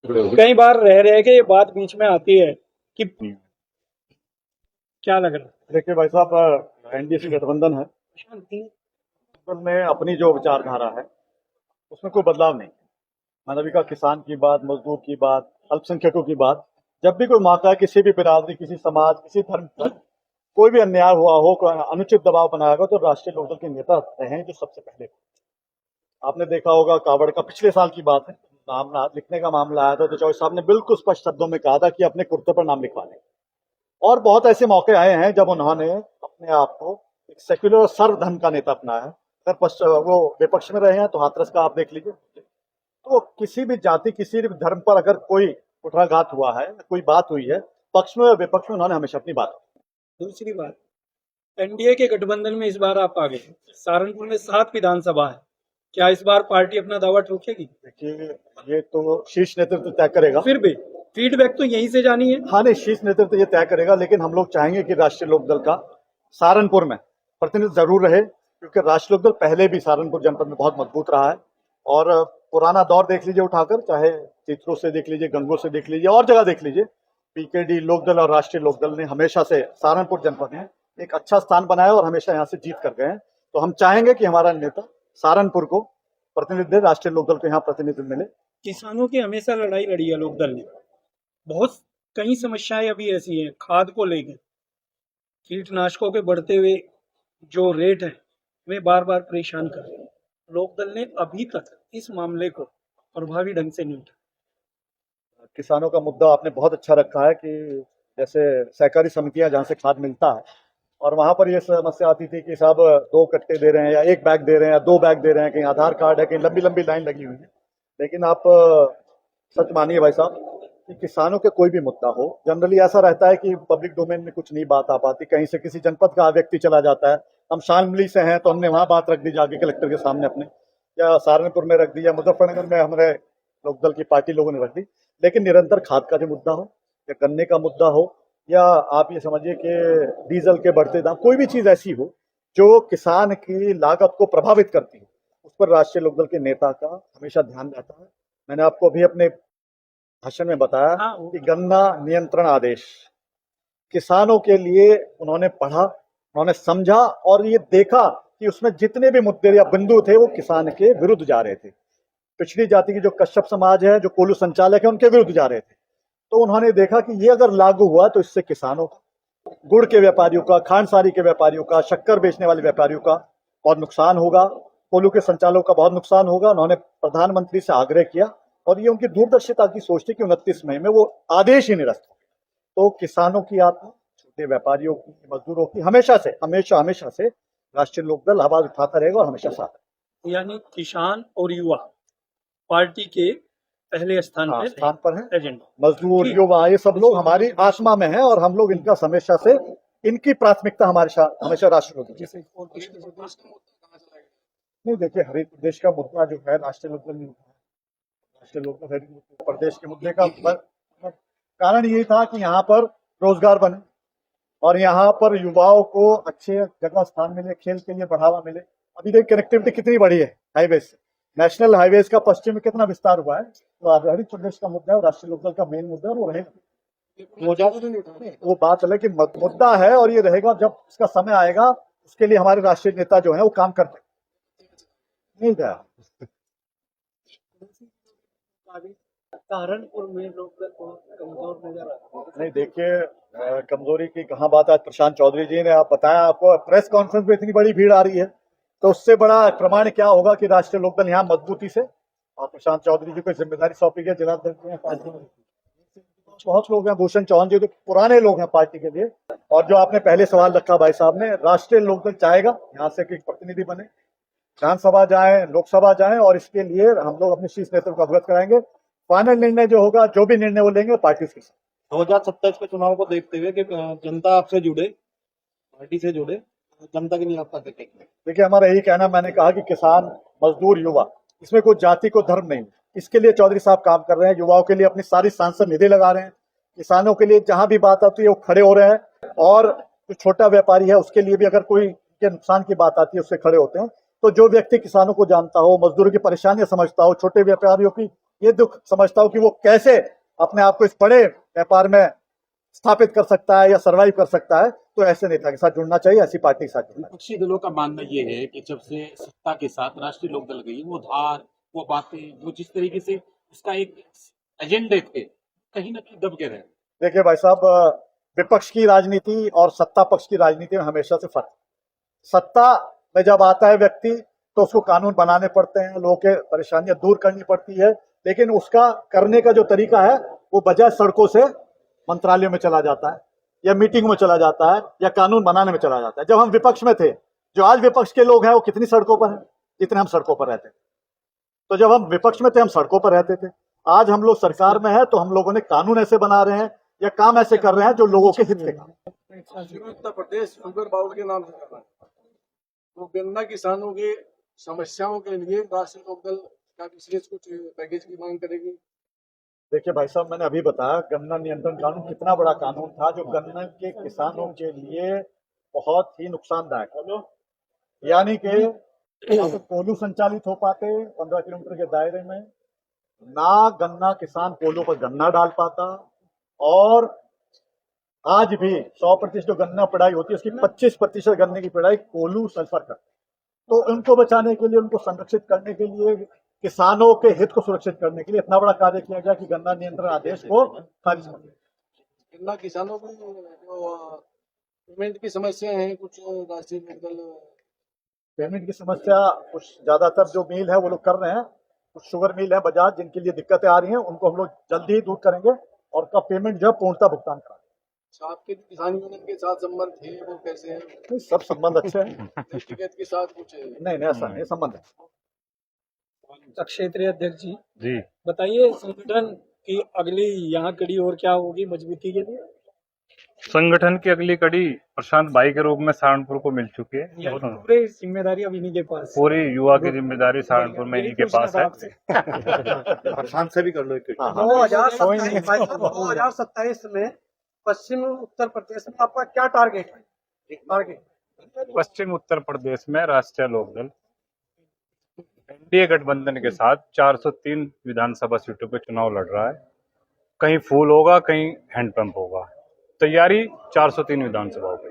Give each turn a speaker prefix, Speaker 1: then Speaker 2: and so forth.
Speaker 1: कई बार रह रहे के ये बात बीच में आती है कि क्या लग रहा
Speaker 2: देखिए भाई साहब, एनडीए से गठबंधन है।
Speaker 1: है?
Speaker 2: गठबंधन में अपनी जो विचारधारा है उसमें कोई बदलाव नहीं। मैंने अभी कहा, किसान की बात, मजदूर की बात, अल्पसंख्यकों की बात, जब भी कोई मौका है, किसी भी बिरादरी, किसी समाज, किसी धर्म पर कोई भी अन्याय हुआ हो, कोई अनुचित दबाव बनाया हो, तो राष्ट्रीय लोकदल के नेता रहे हैं जो सबसे पहले। आपने देखा होगा, कावड़ का पिछले साल की बात है, नाम ना लिखने का मामला आया था तो चौधरी साहब ने बिल्कुल स्पष्ट शब्दों में कहा था कि अपने कुर्ते पर नाम लिखवा लें। और बहुत ऐसे मौके आए हैं जब उन्होंने अपने आप को एक सेक्युलर सर्वधर्म का नेता अपनाया है। अगर वो विपक्ष में रहे हैं तो हाथरस का आप देख लीजिए। तो किसी भी जाति, किसी भी धर्म पर अगर कोई कुठाराघात हुआ है, कोई बात हुई है, पक्ष में या विपक्ष में, उन्होंने हमेशा अपनी बात रखी।
Speaker 1: दूसरी बात, एनडीए के गठबंधन में इस बार आप आ गए। सहारनपुर में 7 विधानसभा है, क्या इस बार पार्टी अपना दावा ठोकेगी?
Speaker 2: देखिए, ये तो शीर्ष नेतृत्व तय करेगा।
Speaker 1: फिर भी फीडबैक तो यहीं से जानी है।
Speaker 2: हाँ नहीं, शीर्ष नेतृत्व ये तय करेगा, लेकिन हम लोग चाहेंगे कि राष्ट्रीय लोकदल का सहारनपुर में प्रतिनिधित्व जरूर रहे, क्योंकि राष्ट्रीय लोकदल पहले भी सहारनपुर जनपद में बहुत मजबूत रहा है। और पुराना दौर देख लीजिए उठाकर, चाहे चित्रों से देख लीजिए, गंगों से देख लीजिए, और जगह देख लीजिए, पीकेडी, लोकदल और राष्ट्रीय लोकदल ने हमेशा से सहारनपुर जनपद में एक अच्छा स्थान बनाया और हमेशा यहाँ से जीत कर गए हैं। तो हम चाहेंगे कि हमारा नेता सहारनपुर को प्रतिनिधित्व दे, राष्ट्रीय लोकदल को यहाँ प्रतिनिधित्व मिले।
Speaker 1: किसानों की हमेशा लड़ाई लड़ी है लोकदल ने। बहुत कई समस्याएं अभी ऐसी हैं, खाद को लेकर, कीटनाशकों के बढ़ते हुए जो रेट है वे बार बार परेशान कर रहे हैं। लोकदल ने अभी तक इस मामले को प्रभावी ढंग से नहीं उठाया।
Speaker 2: किसानों का मुद्दा आपने बहुत अच्छा रखा है कि जैसे सहकारी समितियां जहाँ से खाद मिलता है, और वहां पर ये समस्या आती थी कि साहब 2 कट्टे दे रहे हैं, या 1 बैग दे रहे हैं, या 2 बैग दे रहे हैं, कहीं आधार कार्ड है, कहीं लंबी लंबी लाइन लगी हुई है। लेकिन आप सच मानिए भाई साहब कि किसानों के कोई भी मुद्दा हो, जनरली ऐसा रहता है कि पब्लिक डोमेन में कुछ नहीं बात आ पाती, कहीं से किसी जनपद का व्यक्ति चला जाता है, हम शामली से हैं तो हमने वहां बात रख दी जाके कलेक्टर के सामने अपने, या सहारनपुर में रख दी, या मुजफ्फरनगर में हमारे लोकदल की पार्टी लोगों ने रख दी। लेकिन निरंतर खाद का जो मुद्दा हो, या गन्ने का मुद्दा हो, या आप ये समझिए कि डीजल के बढ़ते दाम, कोई भी चीज ऐसी हो जो किसान की लागत को प्रभावित करती है, उस पर राष्ट्रीय लोकदल के नेता का हमेशा ध्यान रहता है। मैंने आपको अभी अपने भाषण में बताया कि गन्ना नियंत्रण आदेश किसानों के लिए उन्होंने पढ़ा, उन्होंने समझा, और ये देखा कि उसमें जितने भी मुद्दे या बिंदु थे वो किसान के विरुद्ध जा रहे थे। पिछड़ी जाति की जो कश्यप समाज है, जो कोल्हू संचालक है, उनके विरुद्ध जा रहे थे। तो उन्होंने देखा कि ये अगर लागू हुआ तो इससे किसानों का, गुड़ के व्यापारियों का, खांडसारी के व्यापारियों का, शक्कर बेचने वाले व्यापारियों का बहुत नुकसान होगा, कोल्हू के संचालकों का बहुत नुकसान होगा। उन्होंने प्रधानमंत्री से आग्रह किया, और ये उनकी दूरदर्शिता की सोच थी कि 29 मई में वो आदेश ही निरस्त हो गया। तो किसानों की आत्मा, छोटे व्यापारियों की, मजदूरों की हमेशा से राष्ट्रीय लोकदल आवाज उठाता रहेगा और हमेशा साथ।
Speaker 1: यानी किसान और युवा पार्टी के पहले स्थान
Speaker 2: पर है।
Speaker 1: एजेंडा
Speaker 2: मजदूर, युवा, ये सब लोग हमारी आत्मा में है, और हम लोग इनका हमेशा से, इनकी प्राथमिकता हमारे साथ हमेशा राष्ट्रीय लोकदल। नहीं देखिए, हर एक प्रदेश का मुद्दा जो है राष्ट्रीय लोकदल नहीं उठाया। राष्ट्रीय लोकदल हर एक प्रदेश के मुद्दे का कारण यही था कि यहाँ पर रोजगार बने, और यहाँ पर युवाओं को अच्छे जगह स्थान मिले, खेल के लिए बढ़ावा मिले। अभी देख कनेक्टिविटी कितनी बढ़ी है, हाईवे से, नेशनल हाईवेज का पश्चिम में कितना विस्तार हुआ है। तो हर एक प्रदेश का मुद्दा है, राष्ट्रीय लोकदल का मेन मुद्दा है, वो रहेगा। वो बात अलग कि मुद्दा है, और ये रहेगा जब उसका समय आएगा, उसके लिए हमारे राष्ट्रीय नेता जो है वो काम करते नहीं गया।
Speaker 1: सहारनपुर में लोकदल बहुत कमजोर नजर आता है।
Speaker 2: नहीं देखिए, कमजोरी की कहाँ बात, आज प्रशांत चौधरी जी ने आप बताया, आपको प्रेस कॉन्फ्रेंस में इतनी बड़ी भीड़ आ रही है, तो उससे बड़ा प्रमाण क्या होगा कि राष्ट्रीय लोकदल यहाँ मजबूती से, और प्रशांत चौधरी जी को जिम्मेदारी सौंपी गई, जिलाध्यक्ष हैं पार्टी में, बहुत लोग हैं, भूषण चौहान जी, जो पुराने लोग हैं पार्टी के लिए। और जो आपने पहले सवाल रखा भाई साहब ने, राष्ट्रीय लोकदल चाहेगा यहाँ से कि प्रतिनिधि बने, विधानसभा जाए, लोकसभा जाए, और इसके लिए हम लोग अपने शीर्ष नेतृत्व को अवगत कराएंगे। फाइनल निर्णय जो होगा, जो भी निर्णय वो लेंगे, पार्टी उसके साथ।
Speaker 3: 2027 के चुनाव को देखते हुए कि जनता आपसे जुड़े, पार्टी से जुड़े, जनता के लिए आपका देखेंगे।
Speaker 2: देखिए, हमारा यही कहना, मैंने कहा कि किसान, मजदूर, युवा, इसमें कोई जाति को धर्म नहीं, इसके लिए चौधरी साहब काम कर रहे हैं। युवाओं के लिए अपनी सारी सांसद निधि लगा रहे हैं, किसानों के लिए जहां भी बात आती है वो खड़े हो रहे हैं, और जो छोटा व्यापारी है उसके लिए भी अगर कोई के नुकसान की बात आती है उससे खड़े होते हैं। तो जो व्यक्ति किसानों को जानता हो, मजदूरों की परेशानियां समझता हो, छोटे व्यापारियों की ये दुख समझता हूँ कि वो कैसे अपने आप को इस बड़े व्यापार में स्थापित कर सकता है या सरवाइव कर सकता है। तो ऐसे नेता के साथ जुड़ना चाहिए, ऐसी पार्टी के साथ जुड़ना चाहिए।
Speaker 4: विपक्षी दलों का मानना ये है कि जब से सत्ता के साथ राष्ट्रीय लोकदल गई, वो धार, वो बातें, वो जिस तरीके से उसका एक एजेंडे थे, कहीं ना कहीं दब के रहे।
Speaker 2: देखिए भाई साहब, विपक्ष की राजनीति और सत्ता पक्ष की राजनीति में हमेशा से फर्क। सत्ता में जब आता है व्यक्ति तो उसको कानून बनाने पड़ते हैं, लोगों के परेशानियां दूर करनी पड़ती है, लेकिन उसका करने का जो तरीका है वो बजाय सड़कों से मंत्रालयों में चला जाता है या मीटिंग में चला जाता है या कानून बनाने में चला जाता है। जब हम विपक्ष में थे, जो आज विपक्ष के लोग हैं वो कितनी सड़कों पर हैं, जितने हम सड़कों पर रहते थे। तो जब हम विपक्ष में थे हम सड़कों पर रहते थे। आज हम लोग सरकार में है तो हम लोगों ने कानून ऐसे बना रहे हैं या काम ऐसे कर रहे हैं जो लोगों के हित के काम।
Speaker 3: उत्तर प्रदेश शुगर बाउल के नाम से कर रहा है, तो गन्ना किसानों की समस्याओं के लिए राष्ट्रीय लोकदल का विशेष कुछ पैकेज की मांग करेगी।
Speaker 2: देखिए भाई साहब, मैंने अभी बताया गन्ना नियंत्रण कानून कितना बड़ा कानून था जो गन्ना के किसानों के लिए बहुत ही नुकसानदायक है। यानी कि ना तो कोल्हू संचालित हो पाते 15 किलोमीटर के दायरे में, ना गन्ना किसान कोल्हू पर गन्ना डाल पाता, और आज भी 100% जो गन्ना पिड़ाई होती है उसकी 25% गन्ने की पिड़ाई कोल्हू सल्फर कर। तो उनको बचाने के लिए, उनको संरक्षित करने के लिए, किसानों के हित को सुरक्षित करने के लिए इतना बड़ा कार्य किया गया कि गन्ना नियंत्रण आदेश को खारिज कर दिया।
Speaker 3: गन्ना किसानों को जो पेमेंट की समस्या है, कुछ राष्ट्रीय लोकदल
Speaker 2: पेमेंट की समस्या कुछ ज्यादातर जो मिल है वो लोग कर रहे हैं। कुछ शुगर मिल है बजाज जिनके लिए दिक्कतें आ रही हैं, उनको हम लोग जल्दी ही दूर करेंगे और का पेमेंट जो है पूर्णतः भुगतान कराएंगे।
Speaker 3: आपके किसान यूनियन के साथ संबंध थे वो कैसे हैं?
Speaker 2: नहीं, सब संबंध अच्छे हैं।
Speaker 3: व्यक्तिगत के साथ कुछ
Speaker 2: नहीं ऐसा नहीं, संबंध है।
Speaker 1: क्षेत्रीय अध्यक्ष जी,
Speaker 5: जी,
Speaker 1: बताइए संगठन की अगली यहाँ कड़ी और क्या होगी मजबूती के लिए?
Speaker 5: संगठन की अगली कड़ी प्रशांत भाई के रूप में सहारनपुर को मिल चुकी है।
Speaker 1: पूरी जिम्मेदारी अब इन्हीं के पास।
Speaker 5: पूरी युवा की जिम्मेदारी सहारनपुर में इन्हीं के पास है।
Speaker 3: प्रशांत से भी कर लो एक।
Speaker 2: हाँ,
Speaker 6: 2027 में पश्चिम उत्तर प्रदेश में आपका क्या टारगेट है?
Speaker 5: पश्चिम उत्तर प्रदेश में राष्ट्रीय लोकदल एनडीए गठबंधन के साथ 403 विधानसभा सीटों पे चुनाव लड़ रहा है। कहीं फूल होगा, कहीं हैंडपंप होगा। तैयारी 403 विधानसभाओं की।